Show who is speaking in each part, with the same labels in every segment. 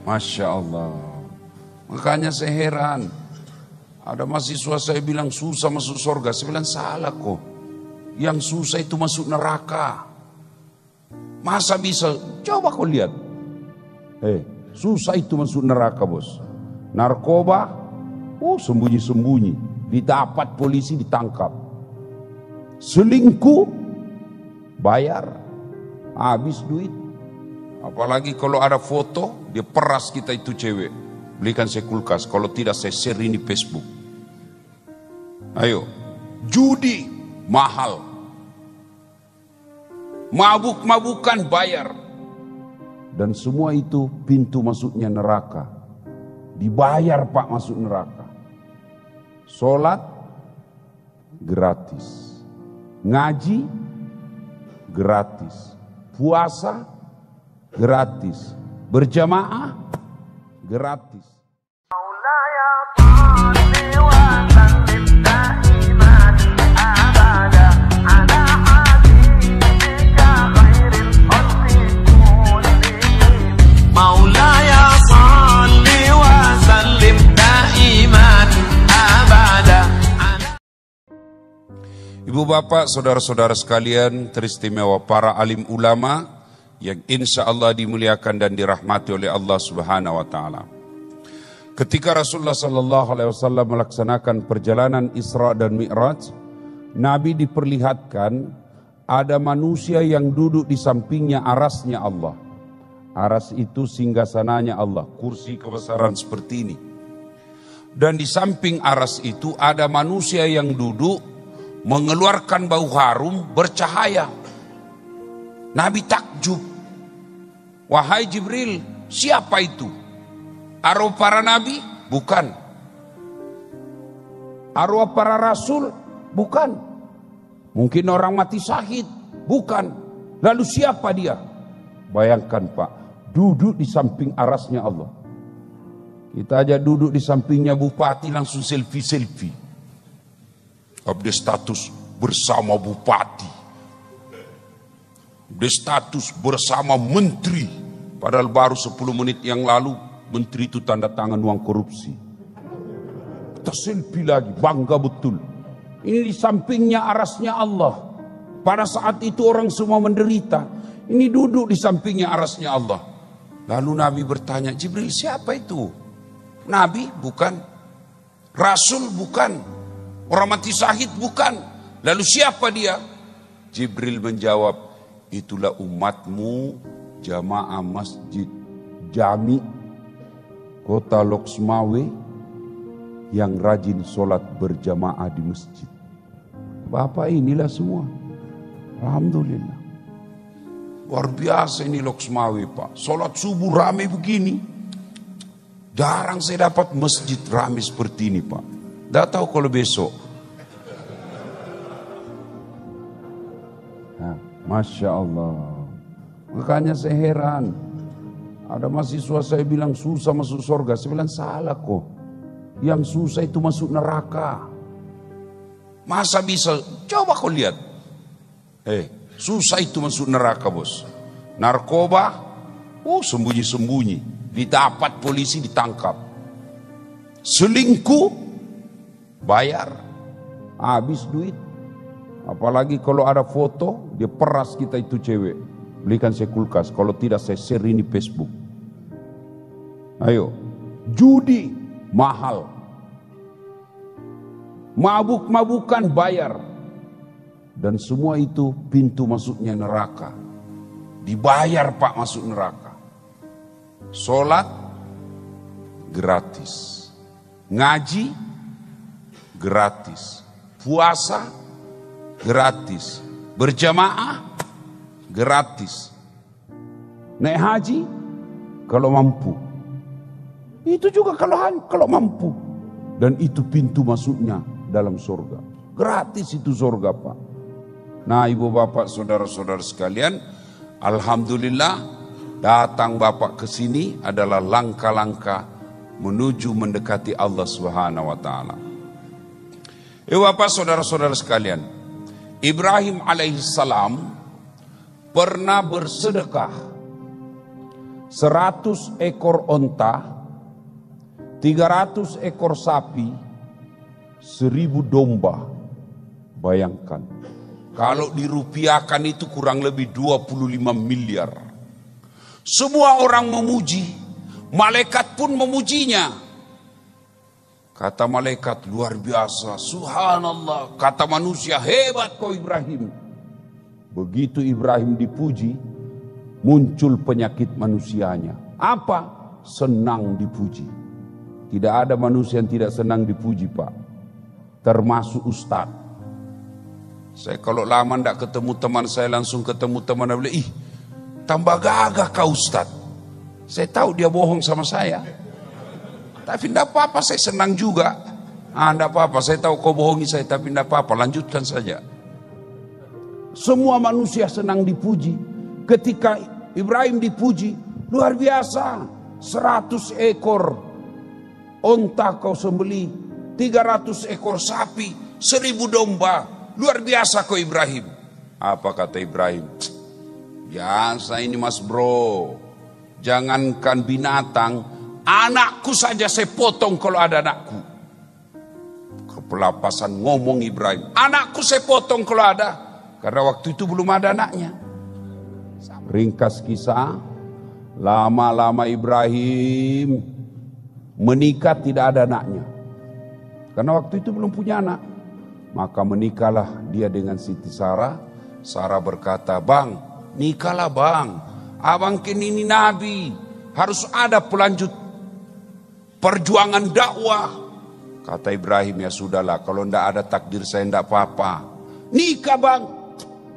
Speaker 1: Masya Allah. Makanya saya heran. Ada mahasiswa saya bilang susah masuk surga. Saya bilang salah kok. Yang susah itu masuk neraka. Masa bisa? Coba kau lihat. Susah itu masuk neraka bos. Narkoba, sembunyi-sembunyi. Didapat polisi ditangkap. Selingkuh, bayar. Habis duit. Apalagi kalau ada foto, dia peras kita itu cewek. Belikan saya kulkas, kalau tidak saya share ini Facebook. Ayo, judi mahal. Mabuk-mabukan bayar. Dan semua itu pintu masuknya neraka. Dibayar Pak masuk neraka. Sholat gratis. Ngaji gratis. Puasa gratis. Berjamaah gratis. Ibu bapak, saudara-saudara sekalian, teristimewa para alim ulama yang insya Allah dimuliakan dan dirahmati oleh Allah Subhanahu wa Ta'ala. Ketika Rasulullah Sallallahu Alaihi Wasallam melaksanakan perjalanan Isra dan Mi'raj, Nabi diperlihatkan ada manusia yang duduk di sampingnya arasnya Allah. Aras itu singgasananya Allah, kursi kebesaran seperti ini. Dan di samping aras itu ada manusia yang duduk mengeluarkan bau harum bercahaya. Nabi takjub. Wahai Jibril, siapa itu? Arwah para nabi? Bukan. Arwah para rasul? Bukan. Mungkin orang mati syahid? Bukan. Lalu siapa dia? Bayangkan Pak, duduk di samping arasnya Allah. Kita aja duduk di sampingnya bupati langsung selfie-selfie. Update status bersama bupati. Update status bersama menteri. Padahal baru 10 menit yang lalu menteri itu tanda tangan uang korupsi. Kita selfie lagi, bangga betul. Ini di sampingnya arasnya Allah. Pada saat itu orang semua menderita. Ini duduk di sampingnya arasnya Allah. Lalu Nabi bertanya, Jibril siapa itu? Nabi? Bukan. Rasul? Bukan. Orang mati syahid? Bukan. Lalu siapa dia? Jibril menjawab, itulah umatmu jamaah masjid Jami Kota Loksmawe yang rajin sholat berjamaah di masjid. Bapak inilah semua. Alhamdulillah. Luar biasa ini Loksmawe Pak. Sholat subuh rame begini. Jarang saya dapat masjid rame seperti ini Pak. Tidak tahu kalau besok. Masya Allah. Makanya saya heran. Ada mahasiswa saya bilang susah masuk surga. Saya bilang salah kok. Yang susah itu masuk neraka. Masa bisa? Coba kau lihat. Susah itu masuk neraka bos. Narkoba, sembunyi-sembunyi. Didapat polisi ditangkap. Selingkuh, bayar. Habis duit. Apalagi kalau ada foto, dia peras kita itu cewek. Belikan saya kulkas, kalau tidak saya share ini Facebook. Ayo, judi mahal. Mabuk-mabukan bayar. Dan semua itu pintu masuknya neraka. Dibayar Pak masuk neraka. Sholat gratis. Ngaji gratis. Puasa gratis. Berjamaah gratis. Naik haji kalau mampu. Itu juga kalau mampu. Dan itu pintu masuknya dalam surga. Gratis itu surga Pak. Nah ibu bapak saudara-saudara sekalian, alhamdulillah datang bapak ke sini adalah langkah-langkah menuju mendekati Allah Subhanahu wa Ta'ala. Ibu bapak saudara-saudara sekalian, Ibrahim alaihissalam pernah bersedekah 100 ekor onta, 300 ekor sapi, 1000 domba. Bayangkan, kalau dirupiahkan itu kurang lebih 25 miliar. Semua orang memuji, malaikat pun memujinya. Kata malaikat, luar biasa, subhanallah. Kata manusia, hebat kau Ibrahim. Begitu Ibrahim dipuji, muncul penyakit manusianya. Apa? Senang dipuji. Tidak ada manusia yang tidak senang dipuji, Pak. Termasuk Ustadz. Saya kalau lama tidak ketemu teman, saya langsung ketemu teman, dia bilang, ih, tambah gagah kau Ustadz. Saya tahu dia bohong sama saya. Tapi tidak apa-apa, saya senang juga. Tidak apa-apa, saya tahu kau bohongi saya, tapi tidak apa-apa, lanjutkan saja. Semua manusia senang dipuji. Ketika Ibrahim dipuji, luar biasa. 100 ekor onta kau sembeli, 300 ekor sapi, 1000 domba. Luar biasa kau Ibrahim. Apa kata Ibrahim? Biasa ini mas bro. Jangankan binatang, anakku saja saya potong kalau ada anakku. Kepelapasan ngomong Ibrahim. Anakku saya potong kalau ada. Karena waktu itu belum ada anaknya. Ringkas kisah, lama-lama Ibrahim menikah tidak ada anaknya. Karena waktu itu belum punya anak. Maka menikahlah dia dengan Siti Sarah. Sarah berkata, bang, nikahlah bang. Abang kini ini nabi. Harus ada pelanjut perjuangan dakwah. Kata Ibrahim, ya sudahlah, kalau tidak ada takdir saya tidak apa-apa. Nikah bang.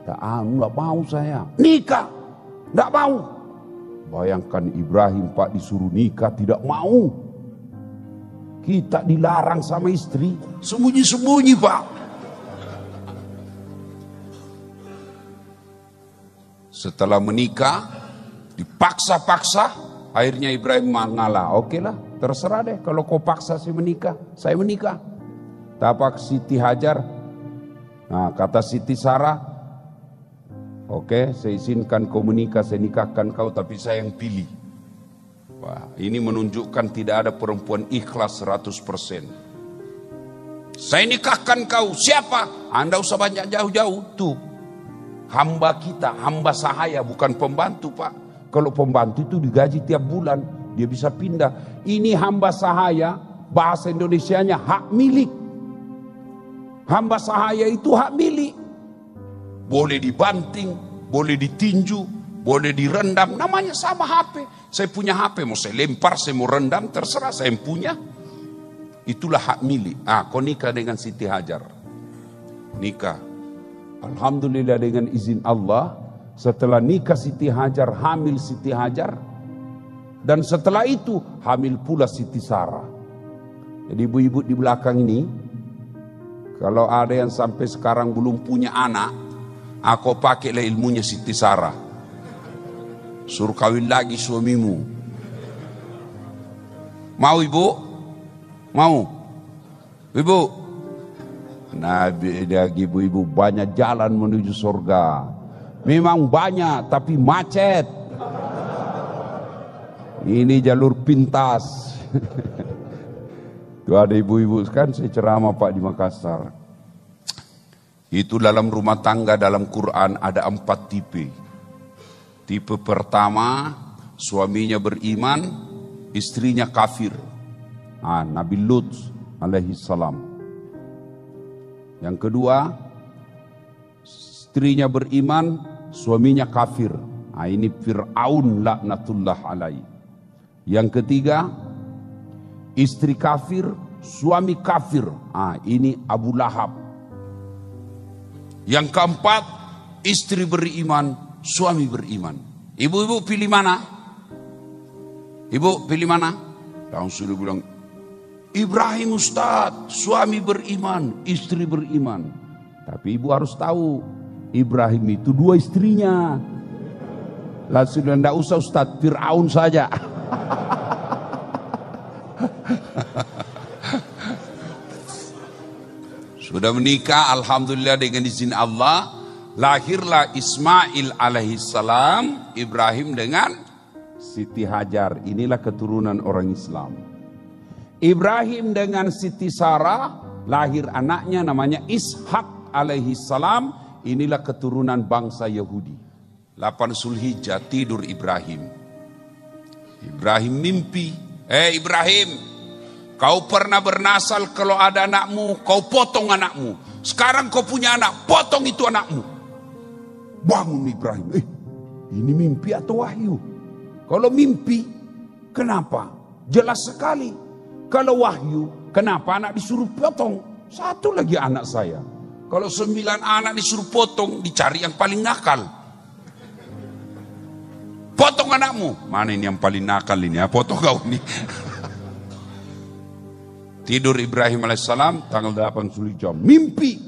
Speaker 1: Tidak mau saya. Nikah. Tidak mau. Bayangkan Ibrahim Pak disuruh nikah tidak mau. Kita dilarang sama istri. Sembunyi-sembunyi Pak. Setelah menikah, dipaksa-paksa, akhirnya Ibrahim mengalah. Oke lah, terserah deh kalau kau paksa saya menikah. Tapak Siti Hajar. Nah, kata Siti Sarah, oke, saya izinkan kau menikah, saya nikahkan kau, tapi saya yang pilih. Wah, ini menunjukkan tidak ada perempuan ikhlas 100%. Saya nikahkan kau, siapa? Anda usah banyak jauh-jauh, tuh. Hamba kita, hamba sahaya, bukan pembantu Pak. Kalau pembantu itu digaji tiap bulan, dia bisa pindah. Ini hamba sahaya, bahasa Indonesianya hak milik. Hamba sahaya itu hak milik. Boleh dibanting, boleh ditinju, boleh direndam, namanya sama HP. Saya punya HP, mau saya lempar, saya mau rendam, terserah, saya yang punya. Itulah hak milik. Kau nikah dengan Siti Hajar. Nikah. Alhamdulillah dengan izin Allah, setelah nikah Siti Hajar, hamil Siti Hajar. Dan setelah itu, hamil pula Siti Sarah. Jadi ibu-ibu di belakang ini, kalau ada yang sampai sekarang belum punya anak, aku pakailah ilmunya Siti Sarah. Suruh kawin lagi suamimu. Mau ibu? Mau? Ibu? Nabi lagi ibu-ibu, banyak jalan menuju surga. Memang banyak, tapi macet. Ini jalur pintas. Tuh ada ibu-ibu, kan saya ceramah Pak di Makassar. Itu dalam rumah tangga, dalam Quran ada 4 tipe. Tipe pertama, suaminya beriman, istrinya kafir. Nabi Lut alaihi salam. Yang kedua, istrinya beriman, suaminya kafir. Ini Fir'aun laknatullah alaihi. Yang ketiga, istri kafir, suami kafir. Ini Abu Lahab. Yang keempat, istri beriman, suami beriman. Ibu-ibu pilih mana? Ibu pilih mana? Langsung dia bilang, Ibrahim Ustadz, suami beriman, istri beriman. Tapi ibu harus tahu, Ibrahim itu 2 istrinya. Langsung tidak usah Ustadz, Fir'aun saja. Sudah menikah, alhamdulillah dengan izin Allah. Lahirlah Ismail alaihissalam, Ibrahim dengan Siti Hajar, inilah keturunan orang Islam. Ibrahim dengan Siti Sarah, lahir anaknya namanya Ishak alaihi salam, inilah keturunan bangsa Yahudi. 8 Zulhijjah tidur Ibrahim. Ibrahim mimpi, Ibrahim, kau pernah bernasal kalau ada anakmu, kau potong anakmu. Sekarang kau punya anak, potong itu anakmu. Bangun Ibrahim, ini mimpi atau wahyu? Kalau mimpi, kenapa? Jelas sekali. Kalau wahyu, kenapa anak disuruh potong? 1 lagi anak saya. Kalau 9 anak disuruh potong, dicari yang paling nakal. Potong anakmu. Mana ini yang paling nakal ini? Potong kau ini. Tidur Ibrahim alaihissalam tanggal 8 Zulhijjah. Mimpi.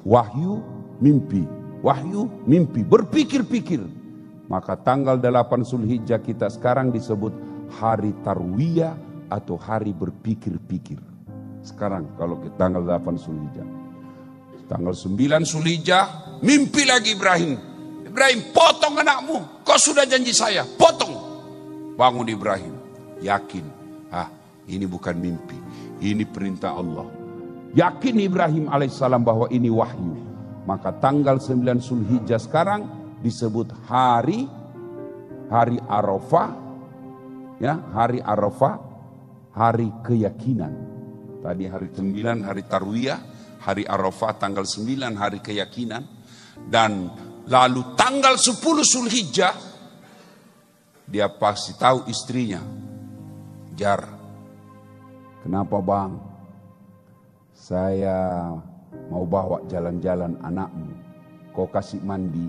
Speaker 1: Wahyu, mimpi. Wahyu, mimpi. Berpikir-pikir. Maka tanggal 8 Zulhijjah kita sekarang disebut hari Tarwiyah atau hari berpikir-pikir. Sekarang kalau ke tanggal 8 Zulhijjah. Tanggal 9 Zulhijjah, mimpi lagi Ibrahim. Ibrahim, potong anakmu. Kau sudah janji saya, potong. Bangun Ibrahim, yakin. Ini bukan mimpi, ini perintah Allah. Yakin Ibrahim alaihissalam bahwa ini wahyu. Maka tanggal 9 Zulhijjah sekarang disebut hari Arafah, ya, hari Arafah, hari keyakinan. Tadi hari 9 hari Tarwiyah, hari Arafah tanggal 9 hari keyakinan. Dan lalu tanggal 10 Zulhijjah dia pasti tahu istrinya, Jar, kenapa bang? Saya mau bawa jalan-jalan anakmu. Kau kasih mandi,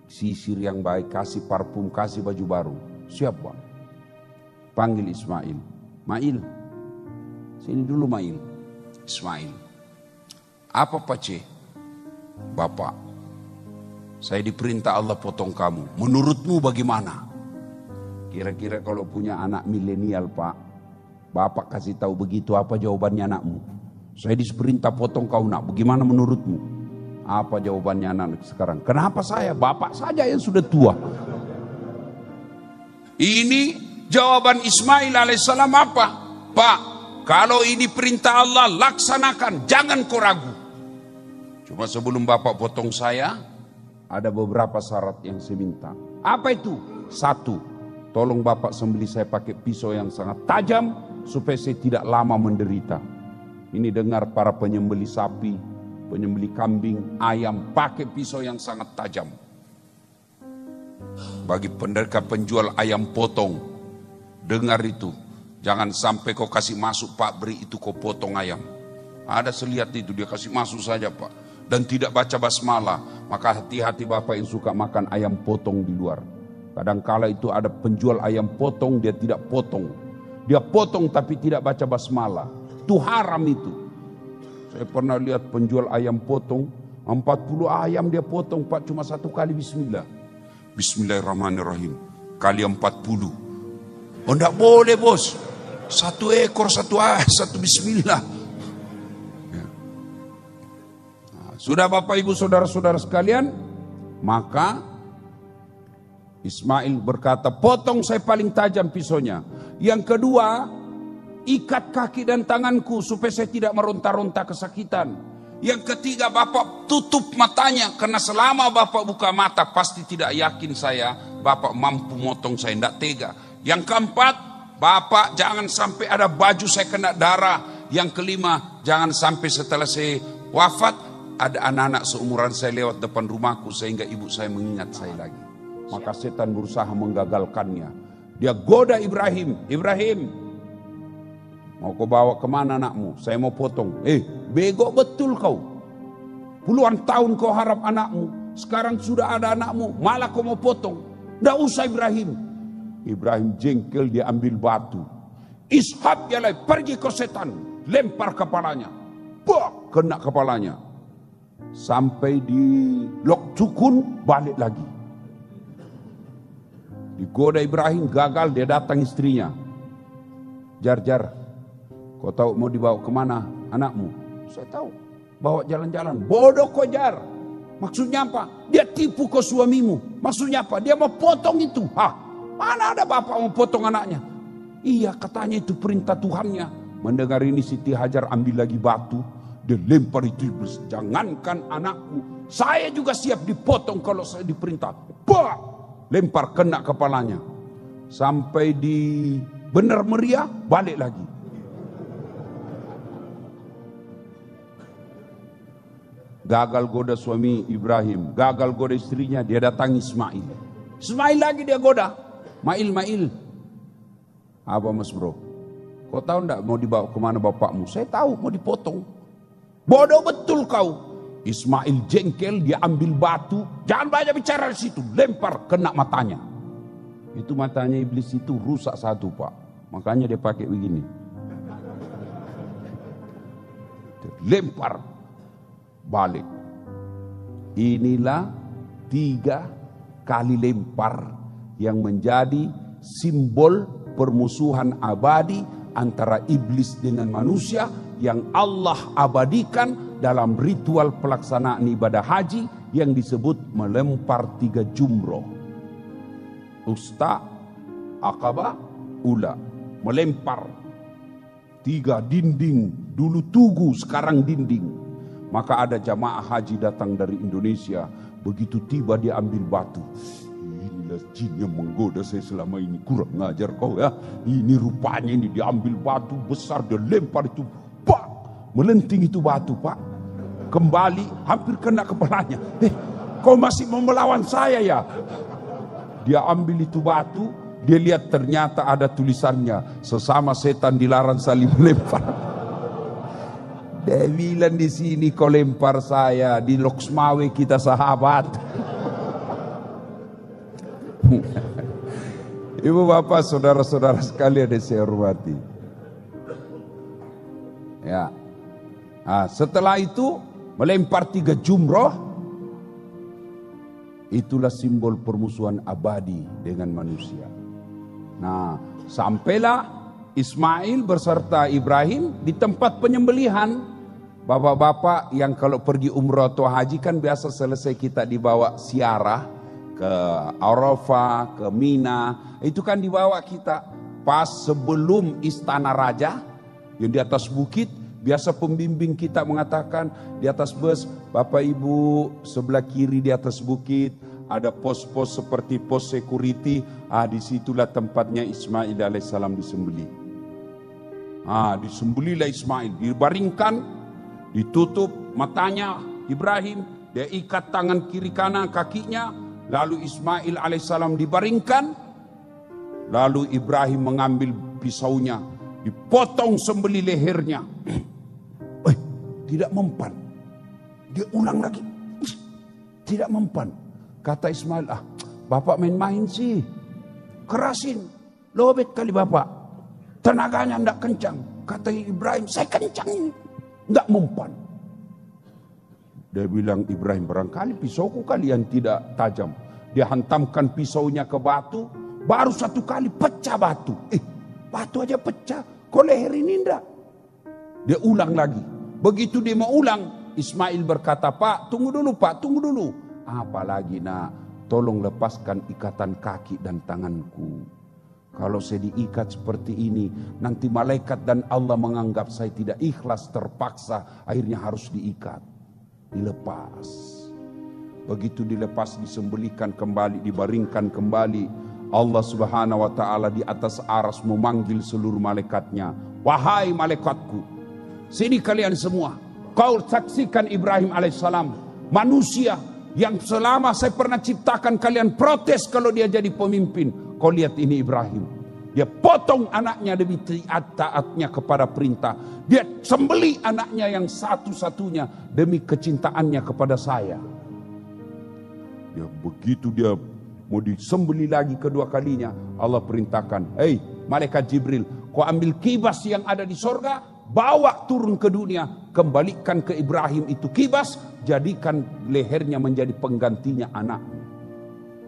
Speaker 1: sisir yang baik, kasih parfum, kasih baju baru. Siap bang. Panggil Ismail. Mail, sini dulu Mail. Ismail. Apa Pace? Bapak, saya diperintah Allah potong kamu. Menurutmu bagaimana? Kira-kira kalau punya anak milenial Pak, Bapak kasih tahu begitu, apa jawabannya anakmu? Saya diperintah potong kau nak, bagaimana menurutmu? Apa jawabannya anak sekarang? Kenapa saya? Bapak saja yang sudah tua. Ini jawaban Ismail alaihissalam apa? Pak, kalau ini perintah Allah, laksanakan, jangan kau ragu. Cuma sebelum Bapak potong saya, ada beberapa syarat yang saya minta. Apa itu? 1, tolong Bapak sembelih saya pakai pisau yang sangat tajam, supaya saya tidak lama menderita. Ini dengar para penyembelih sapi, penyembelih kambing, ayam, pakai pisau yang sangat tajam. Bagi penjual ayam potong, dengar itu. Jangan sampai kau kasih masuk Pak, beri itu kau potong ayam. Ada selihat itu, dia kasih masuk saja Pak. Dan tidak baca basmalah. Maka hati-hati Bapak yang suka makan ayam potong di luar. Kadangkala itu ada penjual ayam potong, dia tidak potong. Dia potong tapi tidak baca basmalah. Itu haram itu. Saya pernah lihat penjual ayam potong, 40 ayam dia potong Pak, cuma 1 kali bismillah. Bismillahirrahmanirrahim. Kali 40. Oh enggak boleh bos. 1 ekor, 1 ayam, 1 bismillah. Ya. Nah, sudah Bapak Ibu Saudara-saudara sekalian, maka Ismail berkata, potong saya paling tajam pisaunya. Yang kedua, ikat kaki dan tanganku supaya saya tidak meronta-ronta kesakitan. Yang ketiga, Bapak tutup matanya, karena selama Bapak buka mata pasti tidak yakin saya Bapak mampu motong saya, tidak tega. Yang keempat, Bapak jangan sampai ada baju saya kena darah. Yang kelima, jangan sampai setelah saya wafat ada anak-anak seumuran saya lewat depan rumahku sehingga ibu saya mengingat saya lagi. Maka setan berusaha menggagalkannya. Dia goda Ibrahim. Ibrahim, mau kau bawa kemana anakmu? Saya mau potong. Bego betul kau. Puluhan tahun kau harap anakmu. Sekarang sudah ada anakmu. Malah kau mau potong. Tidak usah Ibrahim. Ibrahim jengkel, dia ambil batu. Ishak ya lagi, pergi ke setan. Lempar kepalanya. Bak, kena kepalanya. Sampai di Lok Cukun, balik lagi. Digoda Ibrahim, gagal, dia datang istrinya. Jar, kau tahu mau dibawa kemana anakmu? Saya tahu, bawa jalan-jalan. Bodoh kau Jar. Maksudnya apa? Dia tipu kau suamimu. Maksudnya apa? Dia mau potong itu. Mana ada bapak mau potong anaknya? Iya, katanya itu perintah Tuhannya. Mendengar ini Siti Hajar ambil lagi batu, dia lempar itu iblis. Jangankan anakku, saya juga siap dipotong kalau saya diperintah. Bah! Lempar kena kepalanya. Sampai di benar meriah, balik lagi. Gagal goda suami Ibrahim, gagal goda istrinya, dia datangi Ismail. Ismail lagi dia goda. Mail. Apa mas bro? Kau tahu enggak mau dibawa kemana bapakmu? Saya tahu mau dipotong. Bodoh betul kau. Ismail jengkel, dia ambil batu. Jangan banyak bicara di situ. Lempar kena matanya. Itu matanya iblis itu rusak satu pak. Makanya dia pakai begini. Lempar. Balik. Inilah 3 kali lempar yang menjadi simbol permusuhan abadi antara iblis dengan manusia yang Allah abadikan dalam ritual pelaksanaan ibadah haji yang disebut melempar 3 jumroh. Usta, Aqabah, Ula. Melempar 3 dinding. Dulu tugu, sekarang dinding. Maka ada jamaah haji datang dari Indonesia. Begitu tiba dia ambil batu. Inilah jin yang menggoda saya selama ini. Kurang ngajar kau ya. Ini rupanya ini diambil batu besar. Dia lempar itu. Pak! Melenting itu batu pak. Kembali hampir kena kepalanya. Kau masih mau melawan saya ya? Dia ambil itu batu. Dia lihat ternyata ada tulisannya. Sesama setan dilarang saling melempar. Dia bilang di sini kau lempar saya, di Loksmawe kita sahabat. Ibu bapak saudara-saudara sekalian yang saya hormati. Ya. Nah, setelah itu melempar 3 jumroh. Itulah simbol permusuhan abadi dengan manusia. Nah, sampailah Ismail beserta Ibrahim di tempat penyembelihan. Bapak-bapak yang kalau pergi umrah atau haji kan biasa selesai kita dibawa ziarah ke Arafah, ke Mina. Itu kan dibawa kita pas sebelum istana raja yang di atas bukit. Biasa pembimbing kita mengatakan di atas bus, Bapak Ibu sebelah kiri di atas bukit ada pos-pos seperti pos security. Disitulah tempatnya Ismail alaihissalam disembelih. Disembelihlah Ismail, dibaringkan. Ditutup matanya Ibrahim, dia ikat tangan kiri kanan kakinya, lalu Ismail alaihissalam dibaringkan, lalu Ibrahim mengambil pisaunya, dipotong sembelih lehernya. Tidak mempan. Dia ulang lagi, tidak mempan. Kata Ismail, bapak main-main sih, kerasin, lobet kali bapak, tenaganya tidak kencang. Kata Ibrahim, saya kencang ini. Tidak mempan. Dia bilang Ibrahim, barangkali pisauku kalian tidak tajam. Dia hantamkan pisaunya ke batu. Baru 1 kali pecah batu. Batu aja pecah. Kok leher ini enggak? Dia ulang lagi. Begitu dia mau ulang, Ismail berkata, Pak tunggu dulu pak, tunggu dulu. Apalagi nak, tolong lepaskan ikatan kaki dan tanganku. Kalau saya diikat seperti ini, nanti malaikat dan Allah menganggap saya tidak ikhlas, terpaksa, akhirnya harus diikat. Dilepas. Begitu dilepas, disembelihkan kembali, dibaringkan kembali. Allah subhanahu wa ta'ala di atas aras memanggil seluruh malaikatnya. Wahai malaikatku, sini kalian semua. Kau saksikan Ibrahim alaihissalam, manusia yang selama saya pernah ciptakan kalian protes kalau dia jadi pemimpin. Kau lihat ini Ibrahim. Dia potong anaknya demi taatnya kepada perintah. Dia sembelih anaknya yang satu-satunya demi kecintaannya kepada saya. Ya, begitu dia mau disembelih lagi kedua kalinya, Allah perintahkan, hei malaikat Jibril, kau ambil kibas yang ada di sorga, bawa turun ke dunia, kembalikan ke Ibrahim itu kibas, jadikan lehernya menjadi penggantinya anaknya.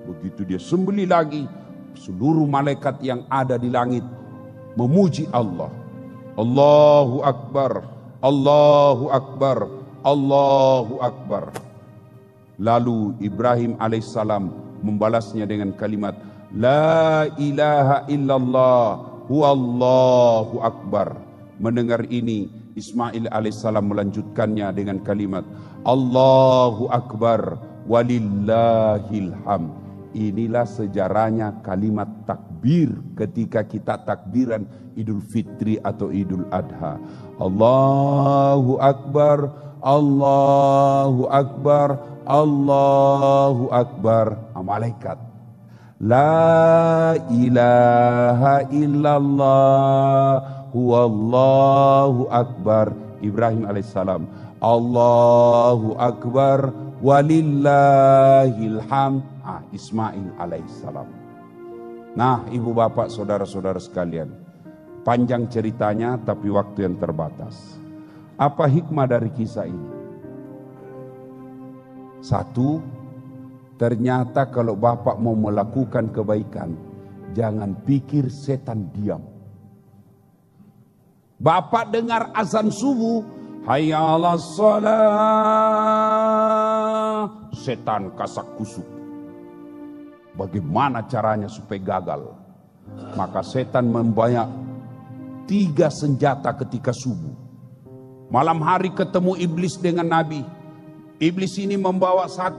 Speaker 1: Begitu dia sembelih lagi, seluruh malaikat yang ada di langit memuji Allah. Allahu Akbar, Allahu Akbar, Allahu Akbar. Lalu Ibrahim alaihissalam membalasnya dengan kalimat, La ilaha illallah huwallahu akbar. Mendengar ini, Ismail alaihissalam melanjutkannya dengan kalimat Allahu akbar walillahil hamd. Inilah sejarahnya kalimat takbir ketika kita takbiran Idul Fitri atau Idul Adha. Allahu akbar, Allahu akbar, Allahu akbar. Malaikat, la ilaha illallah huwallahu akbar. Ibrahim alaihissalam, Allahu akbar walillahil hamd. Ismail alaihissalam. Nah, ibu bapak saudara-saudara sekalian, panjang ceritanya tapi waktu yang terbatas. Apa hikmah dari kisah ini? Satu, ternyata kalau bapak mau melakukan kebaikan, jangan pikir setan diam. Bapak dengar azan subuh, hayya 'alas shalah, setan kasak kusuk. Bagaimana caranya supaya gagal? Maka setan membawa 3 senjata ketika subuh. Malam hari ketemu iblis dengan Nabi. Iblis ini membawa 1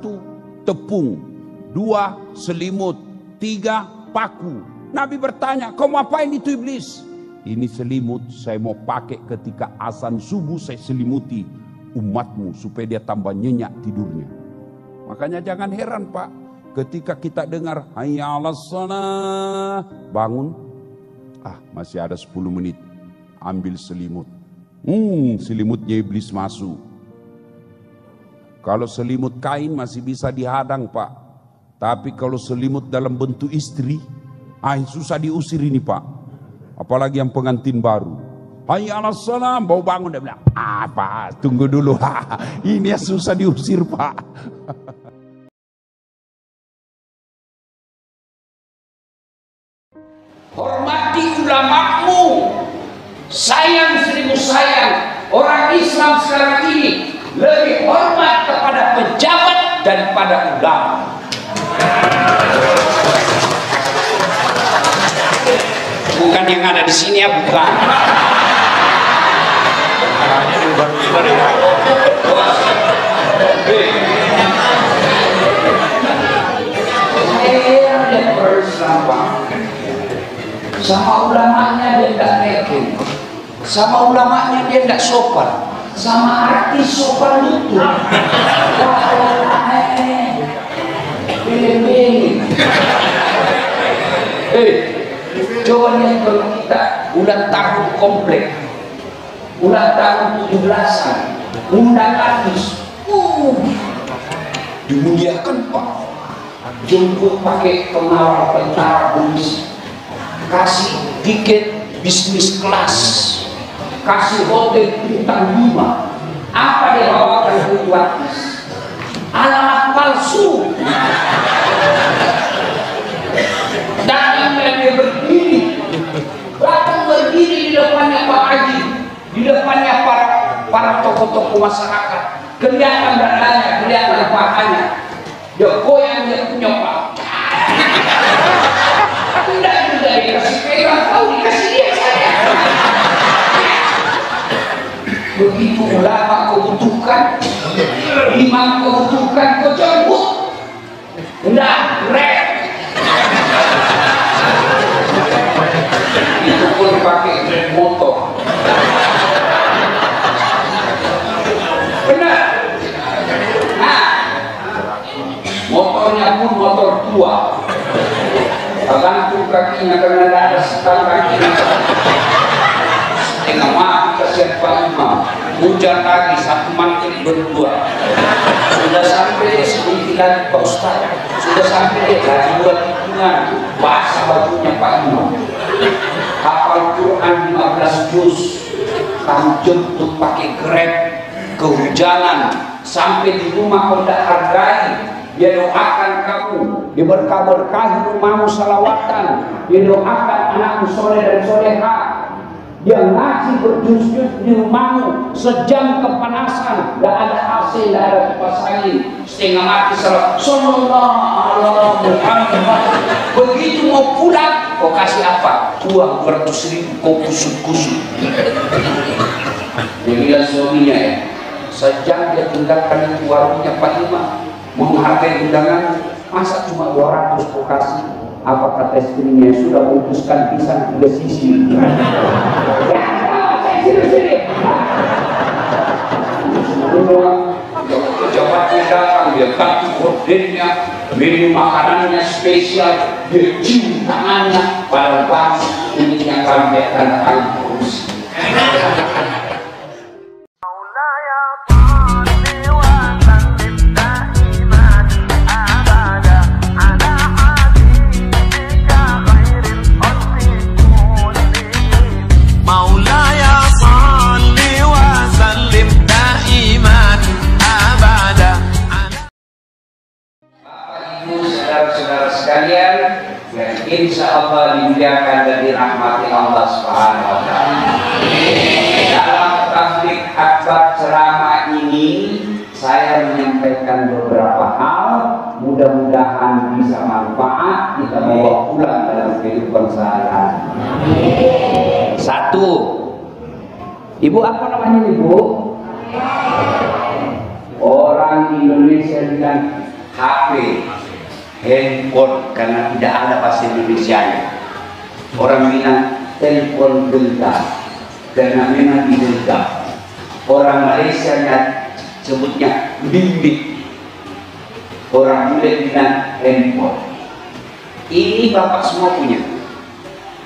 Speaker 1: tepung, 2 selimut, 3 paku. Nabi bertanya, kau mau apain itu iblis? Ini selimut saya mau pakai ketika azan subuh, saya selimuti umatmu supaya dia tambah nyenyak tidurnya. Makanya jangan heran Pak, ketika kita dengar hayya 'alas shalah, bangun, masih ada 10 menit, ambil selimut. Selimutnya iblis masuk. Kalau selimut kain masih bisa dihadang Pak, tapi kalau selimut dalam bentuk istri, susah diusir ini Pak. Apalagi yang pengantin baru, hayya 'alas shalah, baru bangun dia bilang, apa? Tunggu dulu, ini susah diusir Pak.
Speaker 2: Hormati ulamamu, sayang 1000 sayang. Orang Islam sekarang ini lebih hormat kepada pejabat daripada ulama. Bukan yang ada di sini ya, bukan. Sama ulamanya dia tidak nekin, sama ulamanya dia tidak sopan, sama artis sopan itu. Coba lihat kalau kita ulang tahun komplek, ulang tahun 17-an, undang artis, dimuliakan Pak, jemput pakai pengawal tentara polisi, kasih tiket bisnis kelas, kasih hotel bintang 5. Apa dia bawakan untuk artis? Alamat palsu. Datang dia berdiri, di depannya Pak Haji, di depannya para tokoh-tokoh masyarakat. Kelihatan dadanya, kelihatan pahanya. Dia goyang, dia punya Pak. Tidak juga dikasih pegang, tahu dikasih dia saja. Begitu ulama kau butuhkan, imam kau butuhkan, kau jemput. Tidak, rek. Itu pun pakai motor. Benar. Nah, motornya pun motor tua. Gantung kakinya karena tidak ada setan kakinya. Tengah mati kasihan Pak Imam. Hujan lagi, 1 maghrib berdua. Sudah sampai sedikit lagi Pak Ustaz. Sudah sampai lagi buat hitungan. Basah bajunya Pak Imam. Hafal Quran 15 juz. Kamu jemput pakai Grab, kehujanan, sampai di rumah kau tidak hargai. Dia doakan kamu, dia berkah-berkahi rumahmu salawatan, dia doakan anakmu soleh dan soleha, yang ngaji berjus-jus di rumahmu, sejam kepanasan, gak ada AC, gak ada kipas angin, setengah mati sallallahu alaihi Muhammad. Begitu mau pulang, kau kasih apa? Uang 200.000, kau kusut-kusut. Dia bilang suaminya ya, sejam dia tinggalkan itu warungnya Pak Imam, menghargai undangan, masa cuma 200 kau kasih? Apa kata istrinya? Sudah memutuskan pisang 3 sisi. Pejabatnya datang, dia ganti gordennya, minum makanannya spesial, dia cium tangannya, pada pas ini yang kami datang kursi. Saudara-saudara sekalian yang insya Allah dimuliakan dan dirahmati Allah Subhanahu wa Ta'ala, dalam tabligh akbar ceramah ini saya menyampaikan beberapa hal, mudah-mudahan bisa manfaat kita bawa pulang dalam kehidupan sehari-hari. Satu, Ibu apa namanya Ibu? Orang Indonesia bilang HP, handphone, karena tidak ada bahasa Indonesia. Orang bilang telepon genggam karena memang digenggam. Orang Malaysia sebutnya bimbit. Orang bule bilang handphone. Ini bapak semua punya,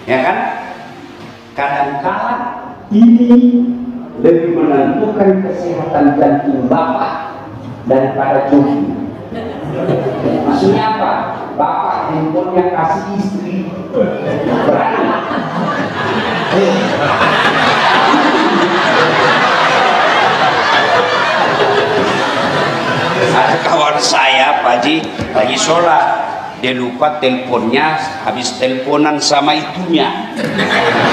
Speaker 2: ya kan? Kadang-kadang ini lebih menentukan kesehatan jantung bapak daripada joki. Maksudnya apa? Bapak handphonenya kasih istri, berani. Ada kawan saya Pak Haji lagi sholat, dia lupa teleponnya, habis teleponan sama itunya.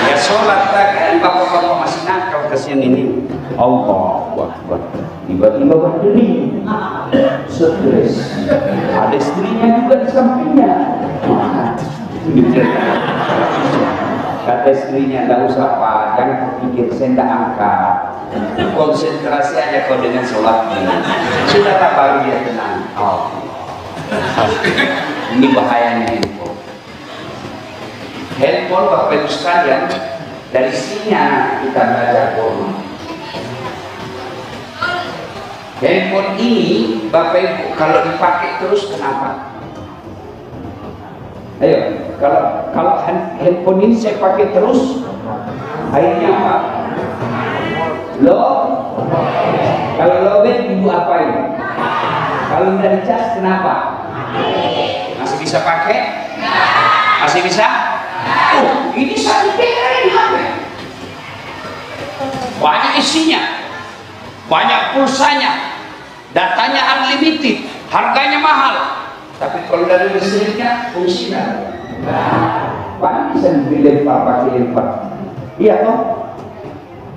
Speaker 2: Ya sholat kan, bapak-bapak masih nakal kasihan ini. Allah Akbar. Tiba-tiba berdiri, stres. Ada istrinya juga di sampingnya. Kata istrinya, nggak usah Pak, jangan berpikir, saya tidak angkat. Konsentrasi aja kau dengan sholatnya. Sudah tak baru dia tenang. Oh. Ini bahayanya handphone. Handphone Bapak Ibu sekalian, dari sini kita belajar Quran. Handphone ini Bapak Ibu kalau dipakai terus kenapa? Ayo, kalau handphone ini saya pakai terus, akhirnya apa? Kalau lowbat Ibu apain? Kalau udah dicas kenapa? Masih bisa pakai? Masih bisa? Oh, ini satu pegang HP. Banyak isinya, banyak pulsanya, datanya unlimited, harganya mahal. Tapi kalau dari listriknya fungsinya, Pak bisa dilempar pakai lempar. Iya toh?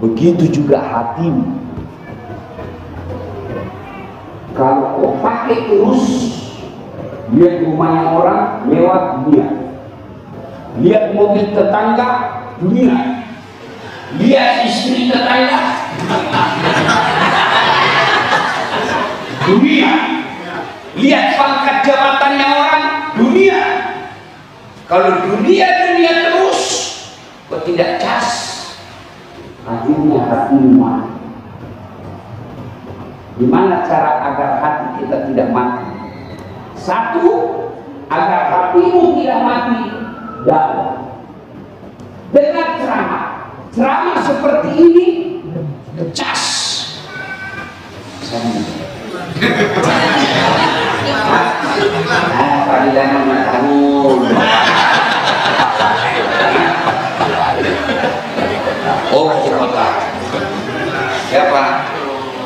Speaker 2: Begitu juga hatimu. Kalau kau pakai terus, lihat rumahnya orang lewat dunia, lihat mobil tetangga dunia, lihat istri tetangga dunia, lihat pangkat jabatannya orang dunia. Kalau dunia terus, kau tidak cas, akhirnya hatimu mati. Gimana cara agar hati kita tidak mati? Satu, agar hatimu tidak mati, dakwah. Dengan ceramah seperti ini, cas. Oh, kota. Siapa?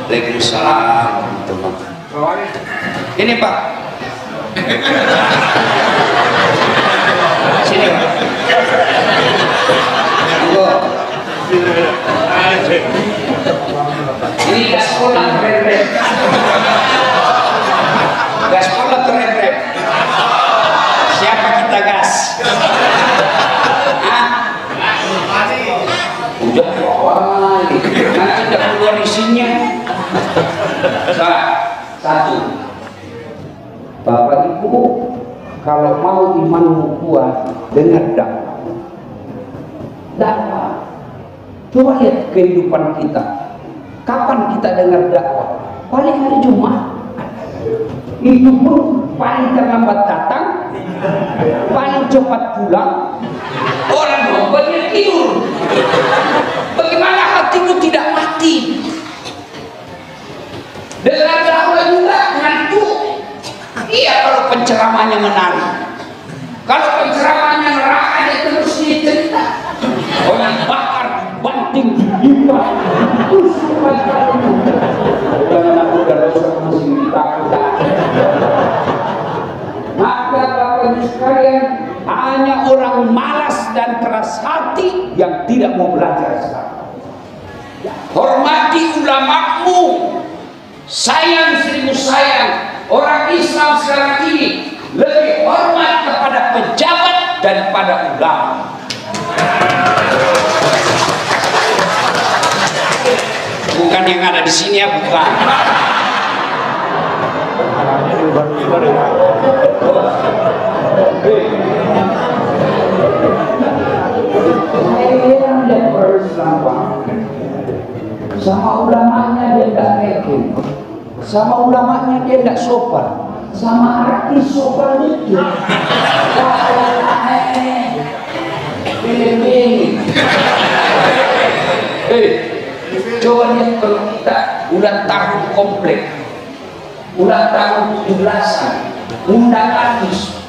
Speaker 2: Waalaikumsalam. Ini Pak. Sini Pak. Satu, Bapak Ibu, kalau mau imanmu kuat, dengar dakwah. Dakwah. Coba lihat kehidupan kita. Kapan kita dengar dakwah? Paling hari Jumat. Itu pun paling terlambat datang, paling cepat pulang. Orang mau banyak tidur. Bagaimana hatimu tidak mati? Dengan dakwah juga ngantuk. Iya, kalau penceramahnya menarik. Kalau penceramahnya neraka, dia terus cerita. Orang bakar, banting, lipat, maka Bapak Ibu sekalian, hanya orang malas dan keras hati yang tidak mau belajar sekarang. Hormati ulamamu, sayang seribu sayang. Orang Islam sekarang ini lebih hormat kepada pejabat daripada ulama. Bukan yang ada di sini ya, bukan. Sama ulamanya dia tidak yakin, sama ulamanya dia tidak sopan, sama artis sopan itu. Coba lihat kalau kita ulang tahun komplek, ulang tahun 17-an, undang artis,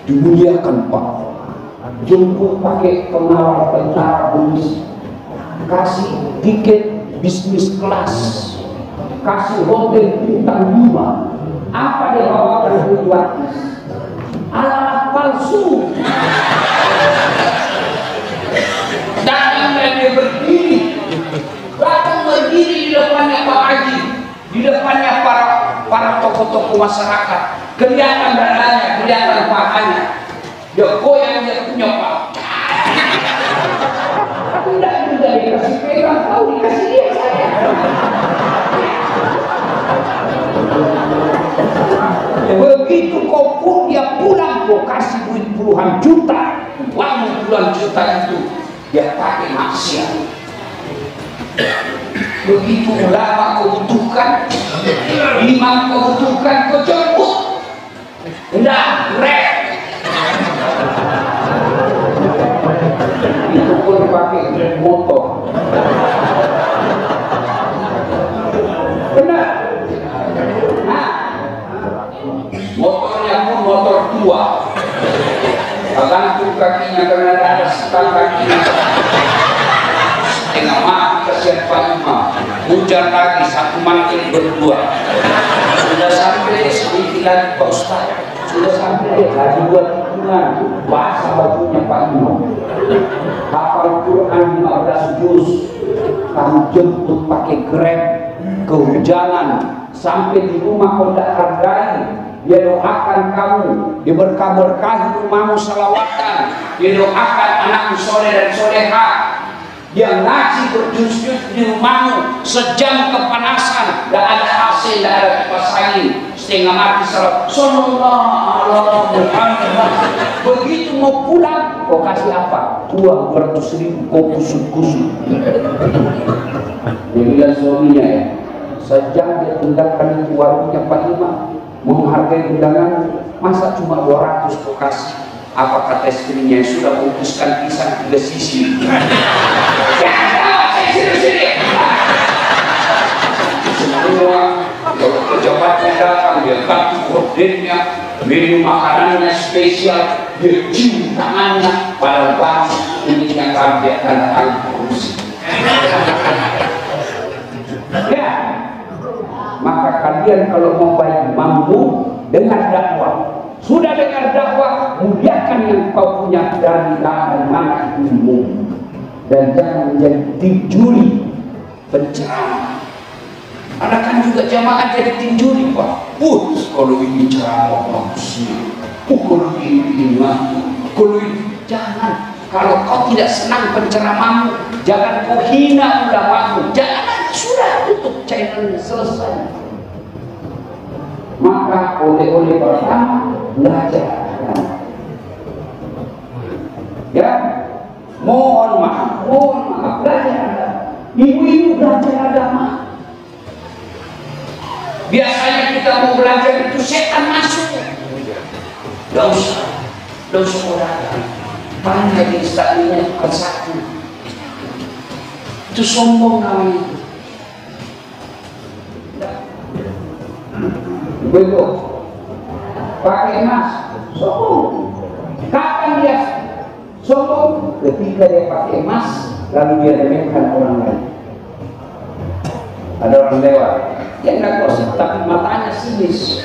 Speaker 2: dimuliakan Pak, jemput pakai pengawal tentara polisi, kasih tiket bisnis kelas, kasih hotel bintang 5. Apa dia bawakan untuk artis? Alamat palsu. Datang dan dia berdiri, datang berdiri di depannya Pak Haji, di depannya para tokoh-tokoh masyarakat, kelihatan dadanya, kelihatan pahanya, dia goyang, dia punya Pak. Tidak juga dikasih pegang, tahu dikasih dia saya. Begitu kau pun dia pulang, kau kasih duit puluhan juta, uang puluhan juta itu dia pakai maksiat. Begitu ulama kau butuhkan, imam kau butuhkan, kau jemput, enggak rek. Itu pun pakai motor. Benar. Nah, motornya pun motor tua. Gantung kakinya karena ada setang kakinya. Setengah mati kasihan Pak Imam. Hujan lagi, satu makin berdua. Sudah sampai sedikit lagi Pak Ustaz. Sudah sampai lagi buat hitungan. Basah bajunya Pak Imam. Hafal Quran 15 juz. Kamu jemput pakai Grab, kehujanan, sampai di rumah kau tidak hargai. Dia doakan kamu, dia berkah-berkahi rumahmu salawatan, dia doakan anakmu soleh dan soleha, dia ngaji berjus-jus di rumahmu, sejam kepanasan, tidak ada AC, tidak ada kipas angin, setengah mati salawat, sallallahu alaihi wasallam. Begitu mau pulang, kau kasih apa? Uang 200.000, kau kusut-kusut. Dia bilang suaminya ya, sejam dia tinggalkan itu warungnya Pak Imam. Menghargai undangan, masa cuma 200 kau kasih? Apa kata istrinya, sudah memutuskan pisang 3 sisi. Ya, sini. Semua kalau pejabatnya datang, dia ganti gordennya, minum makanannya spesial, dia cium tangannya, pada bang ini yang akan dia tanda kursi. Ya. Maka kalian kalau mau baik mampu dengar dakwah. Sudah dengar dakwah, muliakan yang kau punya dari mana ilmu, dan jangan menjadi tinjuri penceramah. Ada kan juga jamaah jadi tinjuri Pak. Kalau ini ceramah bagus, kalau ini kalau ini jangan. Kalau kau tidak senang penceramahmu, jangan kau hina ulamamu. Jangan sudah tutup channelnya, selesai. Maka oleh-oleh pertama belajar agama. Ya, mohon maaf belajar agama. Ibu-ibu belajar agama. Biasanya kita mau belajar itu setan masuk. Gak usah orang. Tanya di Instagramnya persatu. Itu sombong namanya. Begitu. Pakai emas, sombong. Kapan dia sombong? Ketika dia pakai emas, lalu dia remehkan orang lain. Ada orang lewat, dia nggak gosip tapi matanya sinis.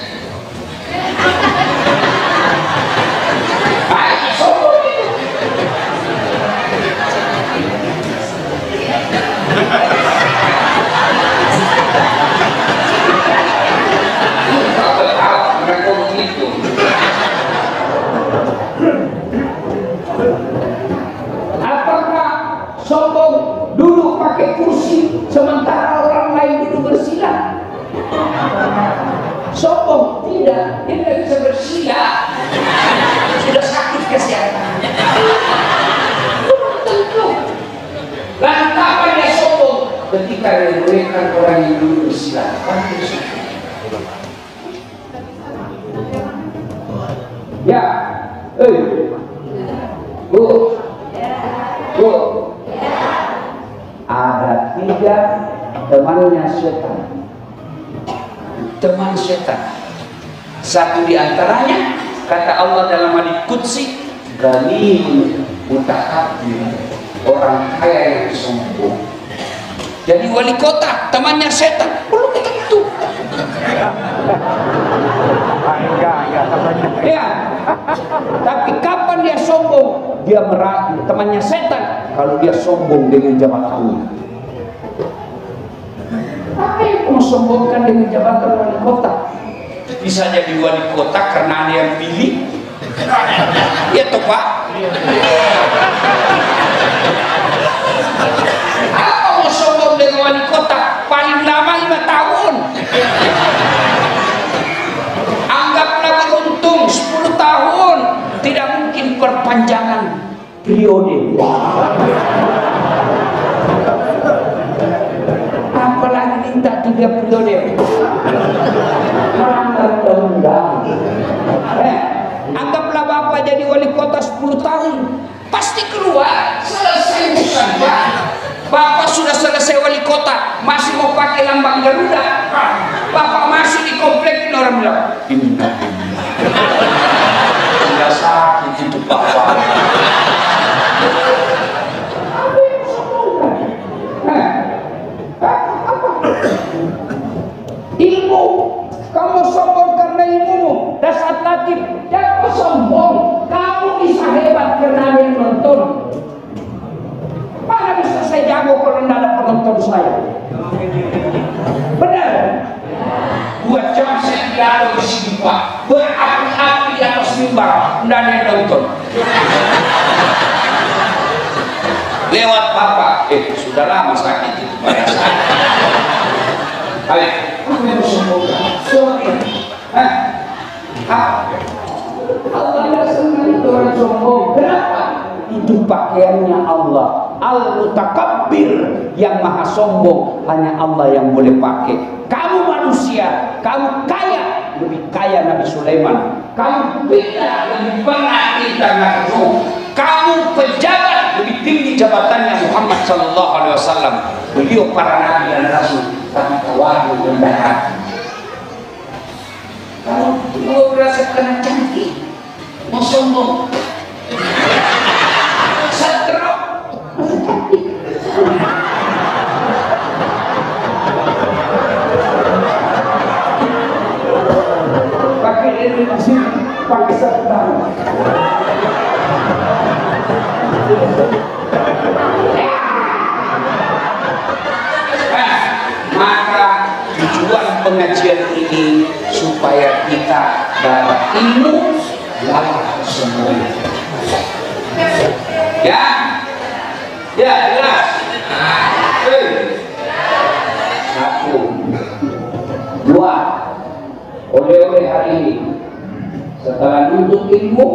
Speaker 2: Apakah sombong duduk pakai kursi sementara orang lain duduk bersila? Sombong tidak, dia tidak bisa bersila, sudah sakit kesehatan. Tentu. Lalu kapan dia sombong? Ketika dia memberikan orang yang duduk bersila. Ya, Bu, ada 3 temannya setan. Teman setan. Satu di antaranya kata Allah dalam hadits qudsi, ghaniyun mutakabbir, orang kaya yang sombong. Jadi wali kota temannya setan, belum tentu. Ya, tapi kapan dia sombong? Dia merasa temannya setan kalau dia sombong dengan jabatannya. Apa yang kamu sombongkan dengan jabatan wali kota? Bisa jadi wali kota karena ada yang pilih. Ya toh Pak. Apa mau sombong dengan wali kota? Paling lama 5 tahun. Anggaplah beruntung 10 tahun. Tidak mungkin perpanjangan periode. Apalagi minta 3 periode. Melanggar undang-undang. Anggaplah Bapak jadi wali kota 10 tahun. Pasti keluar. Selesai bukan Pak. Bapak sudah selesai wali kota, masih mau pakai lambang Garuda. Bapak masih dikomplek orang bilang, tidak sakit itu Bapak. Ilmu, kamu sombong karena ilmumu. Dasar latif, jangan sombong. Kamu bisa hebat karena ada yang nonton. Mana bisa saya jago kalau tidak ada penonton saya? Benar? 2 jam saya dialog di sini Pak, berapi-api di atas mimbar, tidak ada yang nonton. Lewat Bapak, sudah lama sakit itu pada saya. Ayo, apa yang sombongkan? Allah tidak senang itu orang sombong. Kenapa? Itu pakaiannya Allah. Al-Mutakabbir, yang maha sombong, hanya Allah yang boleh pakai. Kamu manusia, kamu kaya, lebih kaya Nabi Sulaiman. Kamu pindah, lebih banyak kita Nabi. Kamu pejabat, lebih tinggi jabatannya Muhammad sallallahu alaihi wasallam. Beliau para nabi dan rasul, tapi tawadhu rendah hati. Kalau beliau berasa kena cantik, mau sombong. Setrok, masih cantik. Pakai ini masih pakai setrok. Maka tujuan pengajian ini supaya kita dapat ilmu dalam semuanya. Ya, ya jelas. oleh-oleh hari ini. Setelah nuntut ilmu,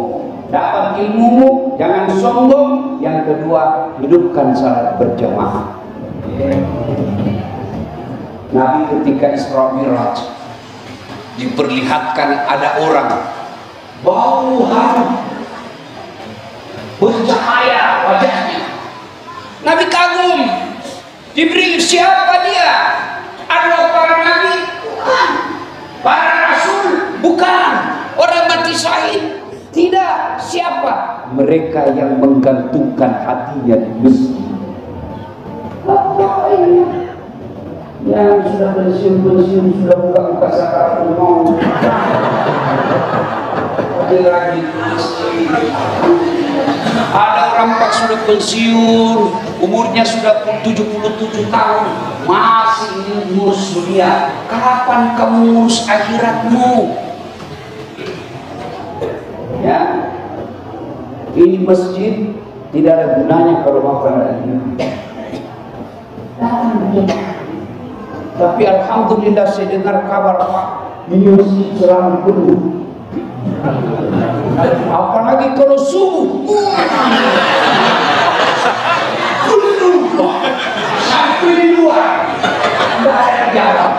Speaker 2: dapat ilmumu, jangan sombong. Yang kedua, hidupkan salat berjamaah. Nabi ketika Isra Mi'raj diperlihatkan ada orang bau harum, bercahaya wajahnya. Nabi kagum. Jibril, siapa dia? Adalah para nabi? Bukan. Para rasul? Bukan. Orang mati syahid? Tidak. Siapa? Mereka yang menggantungkan hatinya di masjid. Yang sudah pensiun sudah buka sakaratul maut. Lagi ada orang pak sudah pensiun, umurnya sudah 77 tahun, masih ngurus dunia. Kapan kamu ngurus akhiratmu? Ya, ini masjid tidak ada gunanya kalau makan lagi. Tapi alhamdulillah saya dengar kabar Pak, ini masjid selalu penuh. Apalagi kalau subuh sampai di luar tidak ada jalan.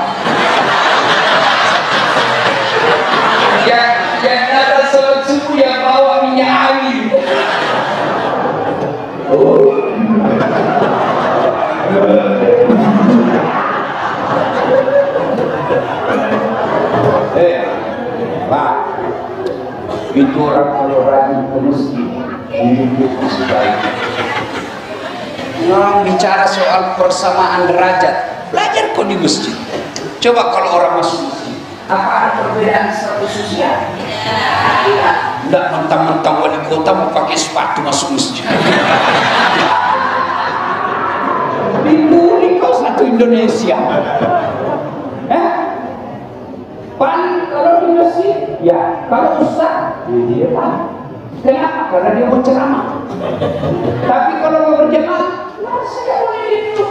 Speaker 2: Yang ada sholat subuh yang bawa minyak angin. Pak, itu orang kalau rajin ke masjid hidupnya masih baik. Orang bicara soal persamaan derajat, belajar kok di masjid. Coba kalau orang masuk masjid, apa ada perbedaan status sosial? Tidak, mentang-mentang wali kota mau pakai sepatu masuk masjid. Dibully kau satu Indonesia. Paling kalau di masjid, ya kalau ustaz, dia paling. Kenapa? Karena dia mau ceramah. Tapi kalau mau berjamaah, saya boleh itu.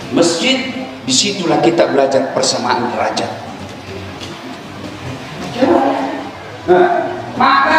Speaker 2: Masjid, disitulah kita belajar persamaan derajat. Nah, maka